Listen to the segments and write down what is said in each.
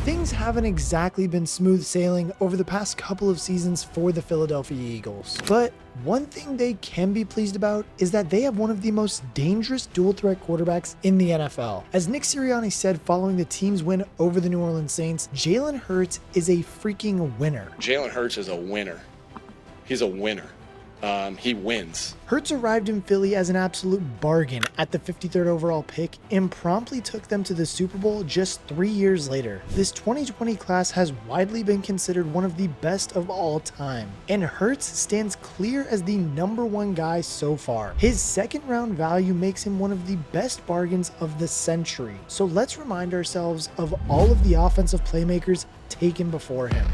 Things haven't exactly been smooth sailing over the past couple of seasons for the Philadelphia Eagles, but one thing they can be pleased about is that they have one of the most dangerous dual threat quarterbacks in the NFL. As Nick Sirianni said following the team's win over the New Orleans Saints, Jalen Hurts is a freaking winner. Jalen Hurts is a winner. He's a winner. He wins. Hurts arrived in Philly as an absolute bargain at the 53rd overall pick and promptly took them to the Super Bowl just 3 years later. This 2020 class has widely been considered one of the best of all time, and Hurts stands clear as the #1 guy so far. His second round value makes him one of the best bargains of the century. So let's remind ourselves of all of the offensive playmakers taken before him.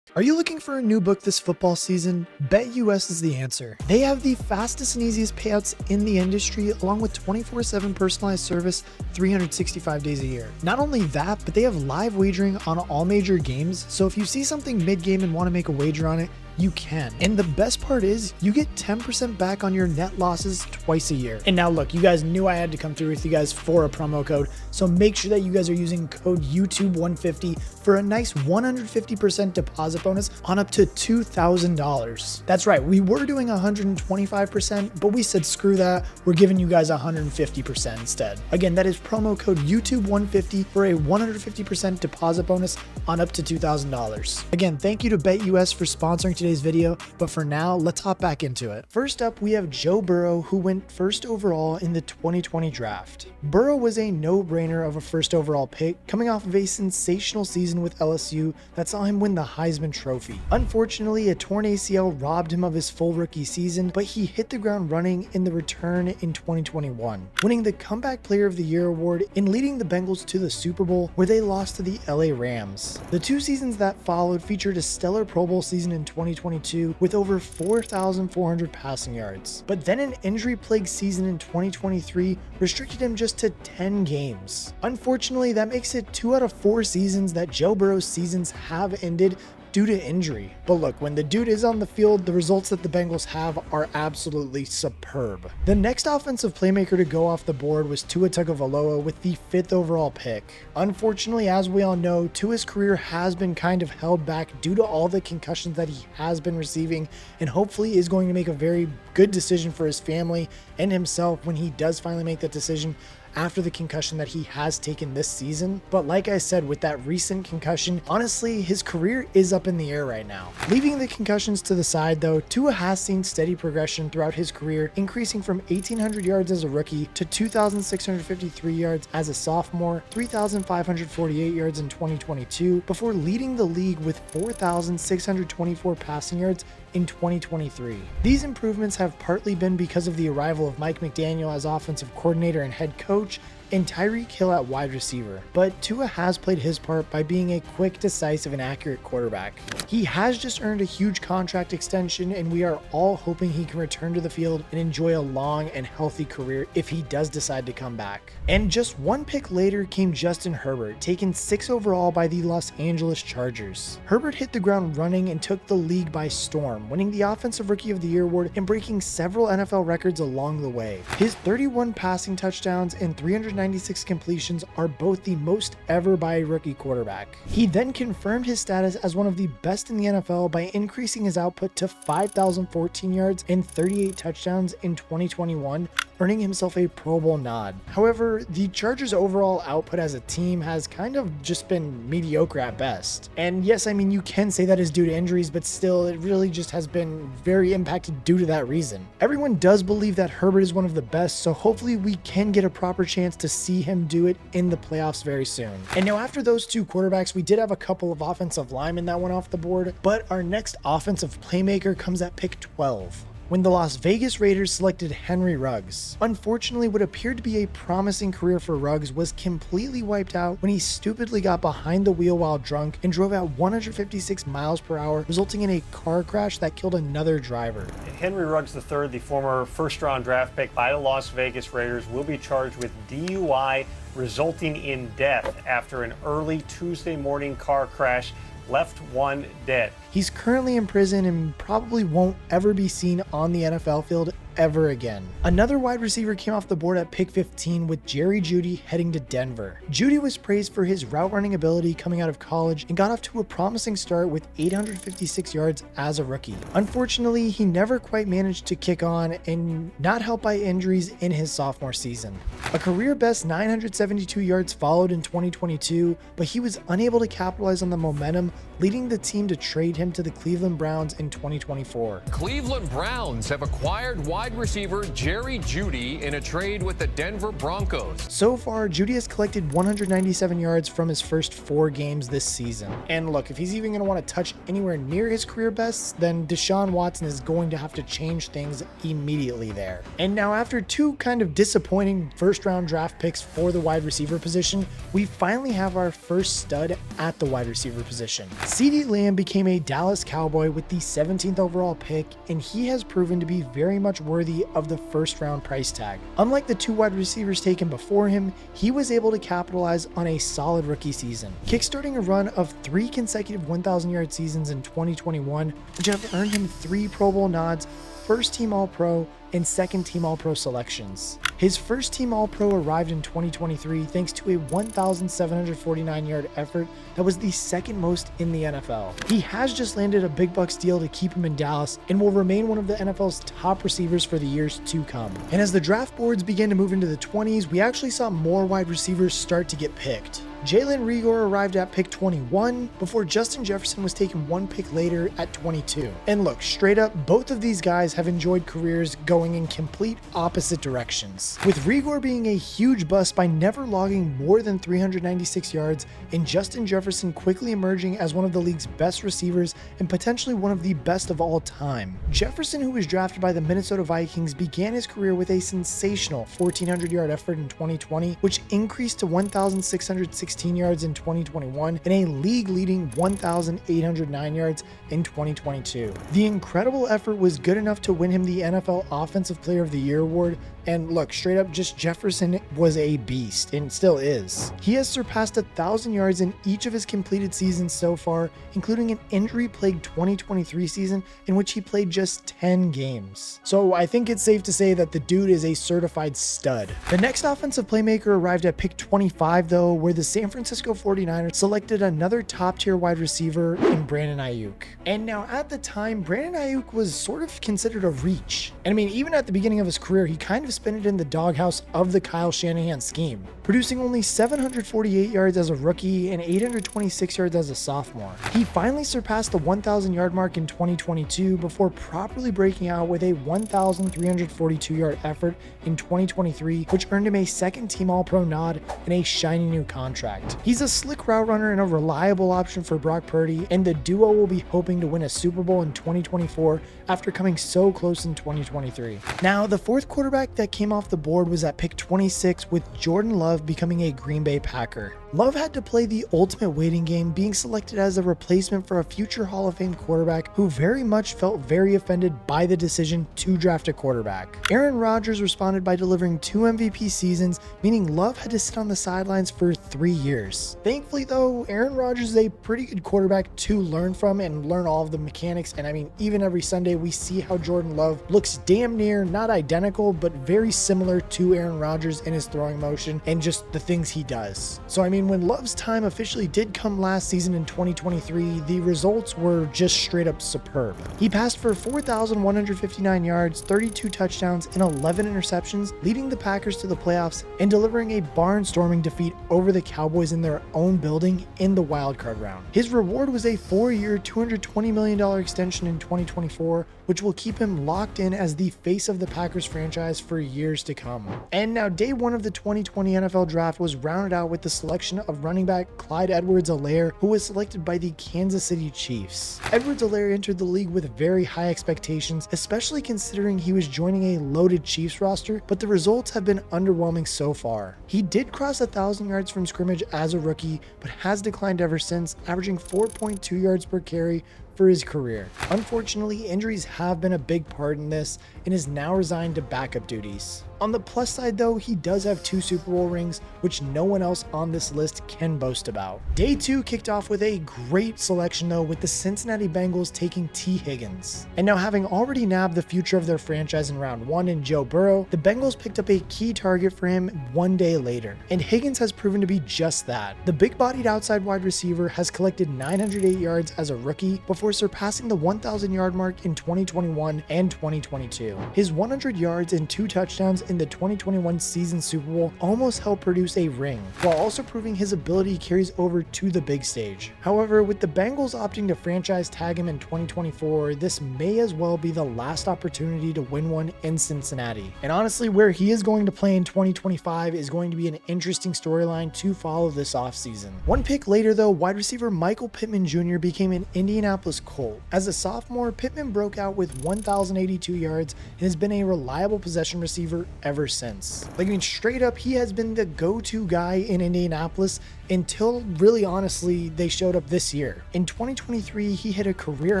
Are you looking for a new book this football season? BetUS is the answer. They have the fastest and easiest payouts in the industry, along with 24/7 personalized service 365 days a year. Not only that, but they have live wagering on all major games, so if you see something mid-game and want to make a wager on it, you can. And the best part is you get 10% back on your net losses twice a year. And now look, you guys knew I had to come through with you guys for a promo code, so make sure that you guys are using code YouTube150 for a nice 150% deposit bonus on up to $2,000. That's right, we were doing 125%, but we said screw that, we're giving you guys 150% instead. Again, that is promo code YouTube150 for a 150% deposit bonus on up to $2,000. Again, thank you to BetUS for sponsoring today's video, but for now, let's hop back into it. First up, we have Joe Burrow, who went first overall in the 2020 draft. Burrow was a no-brainer of a first overall pick, coming off of a sensational season with LSU that saw him win the Heisman Trophy. Unfortunately, a torn ACL robbed him of his full rookie season, but he hit the ground running in the return in 2021, winning the Comeback Player of the Year award and leading the Bengals to the Super Bowl, where they lost to the LA Rams. The 2 seasons that followed featured a stellar Pro Bowl season in 2022 with over 4,400 passing yards. But then an injury-plagued season in 2023 restricted him just to 10 games. Unfortunately, that makes it 2 out of 4 seasons that Joe Burrow's seasons have ended due to injury. But look, when the dude is on the field, the results that the Bengals have are absolutely superb. The next offensive playmaker to go off the board was Tua Tagovailoa with the 5th overall pick. Unfortunately, as we all know, Tua's career has been kind of held back due to all the concussions that he has been receiving, and hopefully is going to make a very good decision for his family and himself when he does finally make that decision after the concussion that he has taken this season. But like I said, with that recent concussion, honestly, his career is up in the air right now. Leaving the concussions to the side though, Tua has seen steady progression throughout his career, increasing from 1,800 yards as a rookie to 2,653 yards as a sophomore, 3,548 yards in 2022, before leading the league with 4,624 passing yards in 2023. These improvements have partly been because of the arrival of Mike McDaniel as offensive coordinator and head coach, and Tyreek Hill at wide receiver. But Tua has played his part by being a quick, decisive, and accurate quarterback. He has just earned a huge contract extension, and we are all hoping he can return to the field and enjoy a long and healthy career if he does decide to come back. And just 1 pick later came Justin Herbert, taken 6th overall by the Los Angeles Chargers. Herbert hit the ground running and took the league by storm, winning the Offensive Rookie of the Year award and breaking several NFL records along the way. His 31 passing touchdowns and 396 completions are both the most ever by a rookie quarterback. He then confirmed his status as one of the best in the NFL by increasing his output to 5,014 yards and 38 touchdowns in 2021, earning himself a Pro Bowl nod. However, the Chargers' overall output as a team has kind of just been mediocre at best. And yes, I mean, you can say that is due to injuries, but still, it really just has been very impacted due to that reason. Everyone does believe that Herbert is one of the best, so hopefully we can get a proper chance to see him do it in the playoffs very soon. And now after those 2 quarterbacks, we did have a couple of offensive linemen that went off the board, but our next offensive playmaker comes at pick 12. When the Las Vegas Raiders selected Henry Ruggs. Unfortunately, what appeared to be a promising career for Ruggs was completely wiped out when he stupidly got behind the wheel while drunk and drove at 156 miles per hour, resulting in a car crash that killed another driver. Henry Ruggs III, the former first-round draft pick by the Las Vegas Raiders, will be charged with DUI resulting in death after an early Tuesday morning car crash left one dead. He's currently in prison and probably won't ever be seen on the NFL field ever again. Another wide receiver came off the board at pick 15 with Jerry Jeudy heading to Denver. Jeudy was praised for his route running ability coming out of college and got off to a promising start with 856 yards as a rookie. Unfortunately, he never quite managed to kick on and not helped by injuries in his sophomore season. A career best 972 yards followed in 2022, but he was unable to capitalize on the momentum, leading the team to trade him to the Cleveland Browns in 2024. Cleveland Browns have acquired wide receiver Jerry Jeudy in a trade with the Denver Broncos. So far, Jeudy has collected 197 yards from his first 4 games this season. And look, if he's even going to want to touch anywhere near his career bests, then Deshaun Watson is going to have to change things immediately there. And now after 2 kind of disappointing first-round draft picks for the wide receiver position, we finally have our first stud at the wide receiver position. CeeDee Lamb became a Dallas Cowboy with the 17th overall pick, and he has proven to be very much worthy of the first-round price tag. Unlike the 2 wide receivers taken before him, he was able to capitalize on a solid rookie season, kickstarting a run of 3 consecutive 1,000-yard seasons in 2021, which have earned him 3 Pro Bowl nods, first-team All-Pro, and second-team All-Pro selections. His first-team All-Pro arrived in 2023 thanks to a 1,749-yard effort that was the second most in the NFL. He has just landed a big bucks deal to keep him in Dallas and will remain one of the NFL's top receivers for the years to come. And as the draft boards began to move into the 20s, we actually saw more wide receivers start to get picked. Jalen Reagor arrived at pick 21 before Justin Jefferson was taken 1 pick later at 22. And look, straight up, both of these guys have enjoyed careers going in complete opposite directions, with Reagor being a huge bust by never logging more than 396 yards and Justin Jefferson quickly emerging as one of the league's best receivers and potentially one of the best of all time. Jefferson, who was drafted by the Minnesota Vikings, began his career with a sensational 1,400-yard effort in 2020, which increased to 1,616 yards in 2021 and a league-leading 1,809 yards in 2022. The incredible effort was good enough to win him the NFL Offensive Player of the Year award, and look, straight up, just Jefferson was a beast and still is. He has surpassed 1,000 yards in each of his completed seasons so far, including an injury-plagued 2023 season in which he played just 10 games. So I think it's safe to say that the dude is a certified stud. The next offensive playmaker arrived at pick 25 though, where the San Francisco 49ers selected another top-tier wide receiver in Brandon Aiyuk. And now at the time, Brandon Aiyuk was sort of considered a reach. And I mean, even at the beginning of his career, he kind of spent it in the doghouse of the Kyle Shanahan scheme, producing only 748 yards as a rookie and 826 yards as a sophomore. He finally surpassed the 1,000-yard mark in 2022 before properly breaking out with a 1,342-yard effort in 2023, which earned him a second-team All-Pro nod and a shiny new contract. He's a slick route runner and a reliable option for Brock Purdy, and the duo will be hoping to win a Super Bowl in 2024 after coming so close in 2023. Now, the 4th quarterback that came off the board was at pick 26, with Jordan Love becoming a Green Bay Packer. Love had to play the ultimate waiting game, being selected as a replacement for a future Hall of Fame quarterback who very much felt very offended by the decision to draft a quarterback. Aaron Rodgers responded by delivering 2 MVP seasons, meaning Love had to sit on the sidelines for 3 years. Thankfully though, Aaron Rodgers is a pretty good quarterback to learn from and learn all of the mechanics, and I mean, even every Sunday we see how Jordan Love looks damn near, not identical, but very similar to Aaron Rodgers in his throwing motion and just the things he does. So I mean, when Love's time officially did come last season in 2023, the results were just straight up superb. He passed for 4,159 yards, 32 touchdowns, and 11 interceptions, leading the Packers to the playoffs and delivering a barnstorming defeat over the Cowboys in their own building in the wildcard round. His reward was a 4-year, $220 million extension in 2024, which will keep him locked in as the face of the Packers franchise for years to come. And now day 1 of the 2020 NFL draft was rounded out with the selection of running back Clyde Edwards-Helaire, who was selected by the Kansas City Chiefs. Edwards-Helaire entered the league with very high expectations, especially considering he was joining a loaded Chiefs roster, but the results have been underwhelming so far. He did cross 1,000 yards from scrimmage as a rookie, but has declined ever since, averaging 4.2 yards per carry, for his career. Unfortunately, injuries have been a big part in this and is now resigned to backup duties. On the plus side though, he does have 2 Super Bowl rings, which no one else on this list can boast about. Day 2 kicked off with a great selection though, with the Cincinnati Bengals taking T. Higgins. And now, having already nabbed the future of their franchise in round 1 in Joe Burrow, the Bengals picked up a key target for him 1 day later. And Higgins has proven to be just that. The big-bodied outside wide receiver has collected 908 yards as a rookie before surpassing the 1,000 yard mark in 2021 and 2022. His 100 yards and 2 touchdowns in the 2021 season Super Bowl almost helped produce a ring, while also proving his ability carries over to the big stage. However, with the Bengals opting to franchise tag him in 2024, this may as well be the last opportunity to win one in Cincinnati. And honestly, where he is going to play in 2025 is going to be an interesting storyline to follow this offseason. 1 pick later though, wide receiver Michael Pittman Jr. became an Indianapolis Colt. As a sophomore, Pittman broke out with 1,082 yards and has been a reliable possession receiver ever since. Like, I mean, straight up, he has been the go-to guy in Indianapolis until, really honestly, they showed up this year. In 2023, he hit a career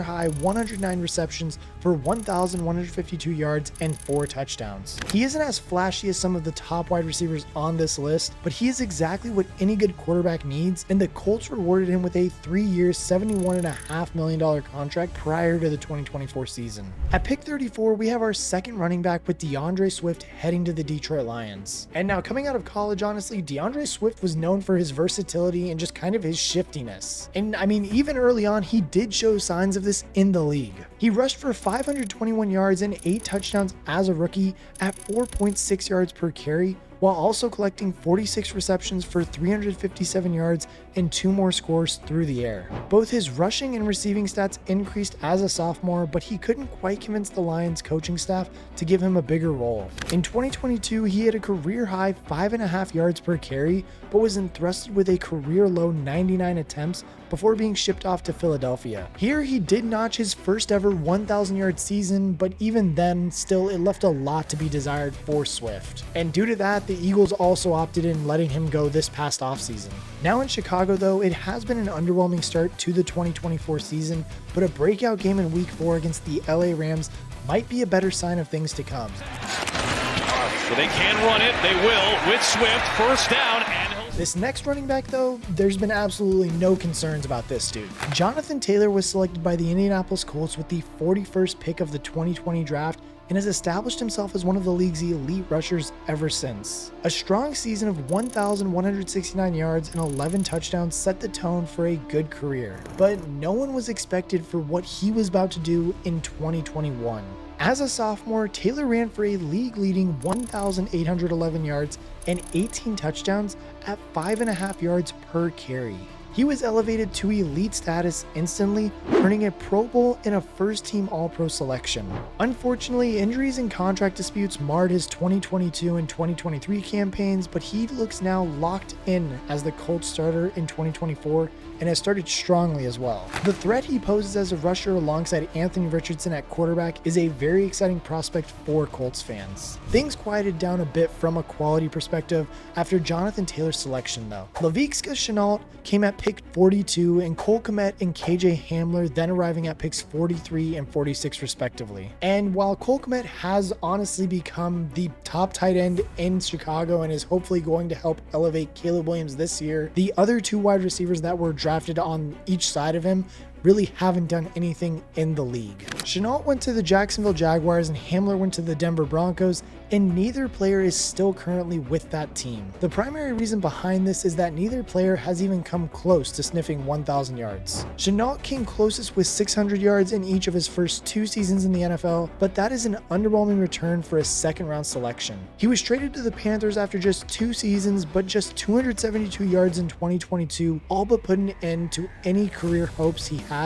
high 109 receptions for 1,152 yards and 4 touchdowns. He isn't as flashy as some of the top wide receivers on this list, but he is exactly what any good quarterback needs, and the Colts rewarded him with a 3-year, $71.5 million contract prior to the 2024 season. At pick 34, we have our second running back with DeAndre Swift heading to the Detroit Lions. And now, coming out of college, honestly, DeAndre Swift was known for his versatility and just kind of his shiftiness. And I mean, even early on, he did show signs of this in the league. He rushed for 521 yards and 8 touchdowns as a rookie at 4.6 yards per carry, while also collecting 46 receptions for 357 yards and 2 more scores through the air. Both his rushing and receiving stats increased as a sophomore, but he couldn't quite convince the Lions coaching staff to give him a bigger role. In 2022, he had a career-high 5.5 yards per carry, but was entrusted with a career-low 99 attempts before being shipped off to Philadelphia. Here, he did notch his first ever 1,000-yard season, but even then, still, it left a lot to be desired for Swift. And due to that, the Eagles also opted in letting him go this past offseason. Now in Chicago though, it has been an underwhelming start to the 2024 season, but a breakout game in Week 4 against the LA Rams might be a better sign of things to come. So they can run it, they will, with Swift, first down, and this next running back though, there's been absolutely no concerns about this dude. Jonathan Taylor was selected by the Indianapolis Colts with the 41st pick of the 2020 draft and has established himself as one of the league's elite rushers ever since. A strong season of 1,169 yards and 11 touchdowns set the tone for a good career, but no one was expected for what he was about to do in 2021. As a sophomore, Taylor ran for a league-leading 1,811 yards and 18 touchdowns at 5.5 yards per carry. He was elevated to elite status instantly, earning a Pro Bowl and a first-team All-Pro selection. Unfortunately, injuries and contract disputes marred his 2022 and 2023 campaigns, but he looks now locked in as the Colts starter in 2024 and has started strongly as well. The threat he poses as a rusher alongside Anthony Richardson at quarterback is a very exciting prospect for Colts fans. Things quieted down a bit from a quality perspective after Jonathan Taylor's selection though. Laviska Shenault came at pick 42 and Cole Kmet and KJ Hamler then arriving at picks 43 and 46 respectively. And while Cole Kmet has honestly become the top tight end in Chicago and is hopefully going to help elevate Caleb Williams this year, the other 2 wide receivers that were drafted on each side of him really haven't done anything in the league. Shenault went to the Jacksonville Jaguars and Hamler went to the Denver Broncos, and neither player is still currently with that team. The primary reason behind this is that neither player has even come close to sniffing 1,000 yards. Shenault came closest with 600 yards in each of his first 2 seasons in the NFL, but that is an underwhelming return for a second-round selection. He was traded to the Panthers after just 2 seasons, but just 272 yards in 2022, all but put an end to any career hopes he had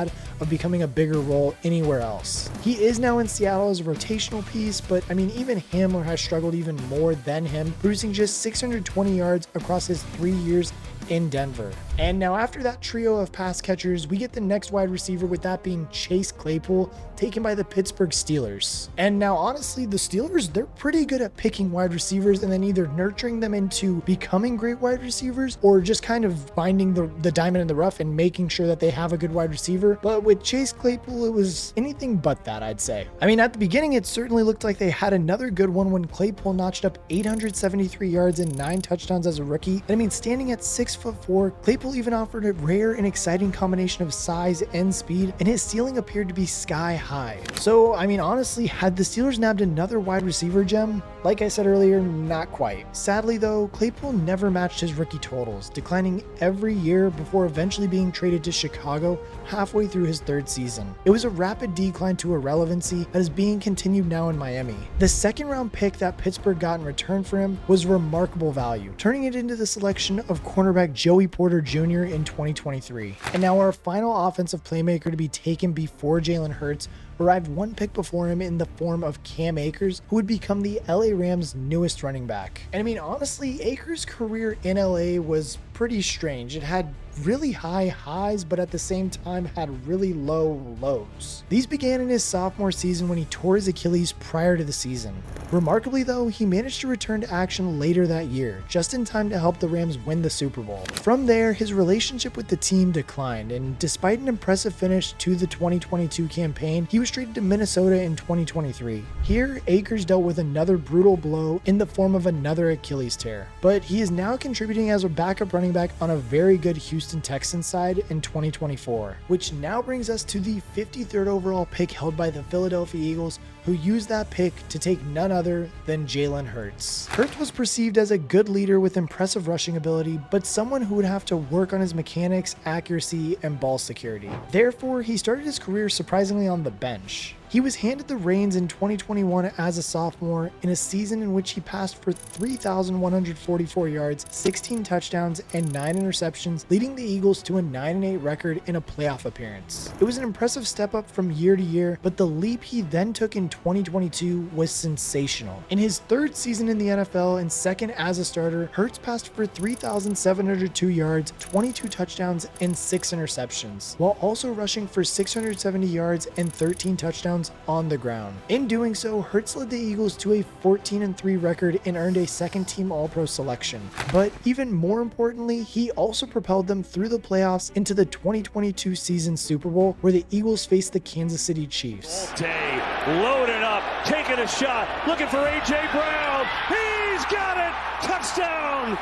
of becoming a bigger role anywhere else. He is now in Seattle as a rotational piece, but I mean, even Hamler has struggled even more than him, producing just 620 yards across his 3 years in Denver. And now after that trio of pass catchers, we get the next wide receiver, with that being Chase Claypool, taken by the Pittsburgh Steelers. And now honestly, the Steelers, they're pretty good at picking wide receivers and then either nurturing them into becoming great wide receivers or just kind of finding the diamond in the rough and making sure that they have a good wide receiver. But with Chase Claypool, it was anything but that, I'd say. I mean, at the beginning, it certainly looked like they had another good one when Claypool notched up 873 yards and 9 touchdowns as a rookie. And I mean, standing at 6'4", Claypool even offered a rare and exciting combination of size and speed, and his ceiling appeared to be sky high. So, I mean, honestly, had the Steelers nabbed another wide receiver gem? Like I said earlier, not quite. Sadly though, Claypool never matched his rookie totals, declining every year before eventually being traded to Chicago halfway through his 3rd season. It was a rapid decline to irrelevancy that is being continued now in Miami. The 2nd round pick that Pittsburgh got in return for him was remarkable value, turning it into the selection of cornerback Joey Porter Jr. in 2023. And now our final offensive playmaker to be taken before Jalen Hurts arrived one pick before him in the form of Cam Akers, who would become the LA Rams' newest running back. And I mean, honestly, Akers' career in LA was pretty strange. It had really high highs, but at the same time had really low lows. These began in his sophomore season when he tore his Achilles prior to the season. Remarkably though, he managed to return to action later that year, just in time to help the Rams win the Super Bowl. From there, his relationship with the team declined, and despite an impressive finish to the 2022 campaign, he was traded to Minnesota in 2023. Here, Akers dealt with another brutal blow in the form of another Achilles tear, but he is now contributing as a backup running back on a very good Houston Texans side in 2024, which now brings us to the 53rd overall pick held by the Philadelphia Eagles, who used that pick to take none other than Jalen Hurts. Hurts was perceived as a good leader with impressive rushing ability, but someone who would have to work on his mechanics, accuracy, and ball security. Therefore, he started his career surprisingly on the bench. He was handed the reins in 2021 as a sophomore in a season in which he passed for 3,144 yards, 16 touchdowns, and 9 interceptions, leading the Eagles to a 9-8 record in a playoff appearance. It was an impressive step up from year to year, but the leap he then took in 2022 was sensational. In his 3rd season in the NFL and 2nd as a starter, Hurts passed for 3,702 yards, 22 touchdowns, and 6 interceptions, while also rushing for 670 yards and 13 touchdowns on the ground. In doing so, Hurts led the Eagles to a 14-3 record and earned a 2nd-team All-Pro selection. But even more importantly, he also propelled them through the playoffs into the 2022 season Super Bowl, where the Eagles faced the Kansas City Chiefs. All day, loaded up, taking a shot, looking for A.J. Brown. He's got it! Touchdown!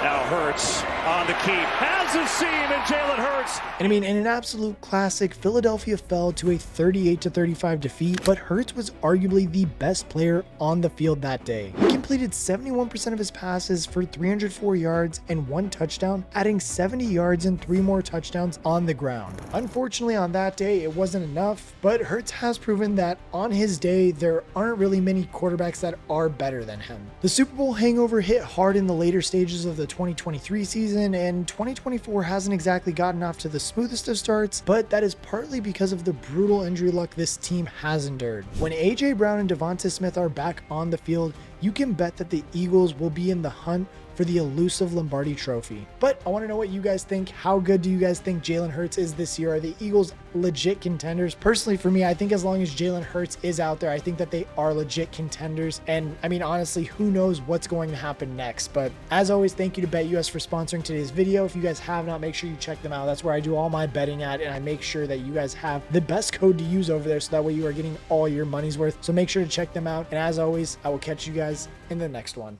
Now Hurts on the keep, has a seam, and Jalen Hurts. And I mean, in an absolute classic, Philadelphia fell to a 38-35 defeat, but Hurts was arguably the best player on the field that day. He completed 71% of his passes for 304 yards and 1 touchdown, adding 70 yards and 3 more touchdowns on the ground. Unfortunately, on that day, it wasn't enough, but Hurts has proven that on his day, there aren't really many quarterbacks that are better than him. The Super Bowl hangover hit hard in the later stages of the 2023 season, and 2024 hasn't exactly gotten off to the smoothest of starts, but that is partly because of the brutal injury luck this team has endured. When A.J. Brown and Devonta Smith are back on the field, you can bet that the Eagles will be in the hunt for the elusive Lombardi Trophy. But I want to know what you guys think. How good do you guys think Jalen Hurts is this year? Are the Eagles legit contenders? Personally, for me, I think as long as Jalen Hurts is out there, I think that they are legit contenders. And I mean, honestly, who knows what's going to happen next? But as always, thank you to BetUS for sponsoring today's video. If you guys have not, make sure you check them out. That's where I do all my betting at, and I make sure that you guys have the best code to use over there, so that way you are getting all your money's worth. So make sure to check them out. And as always, I will catch you guys in the next one.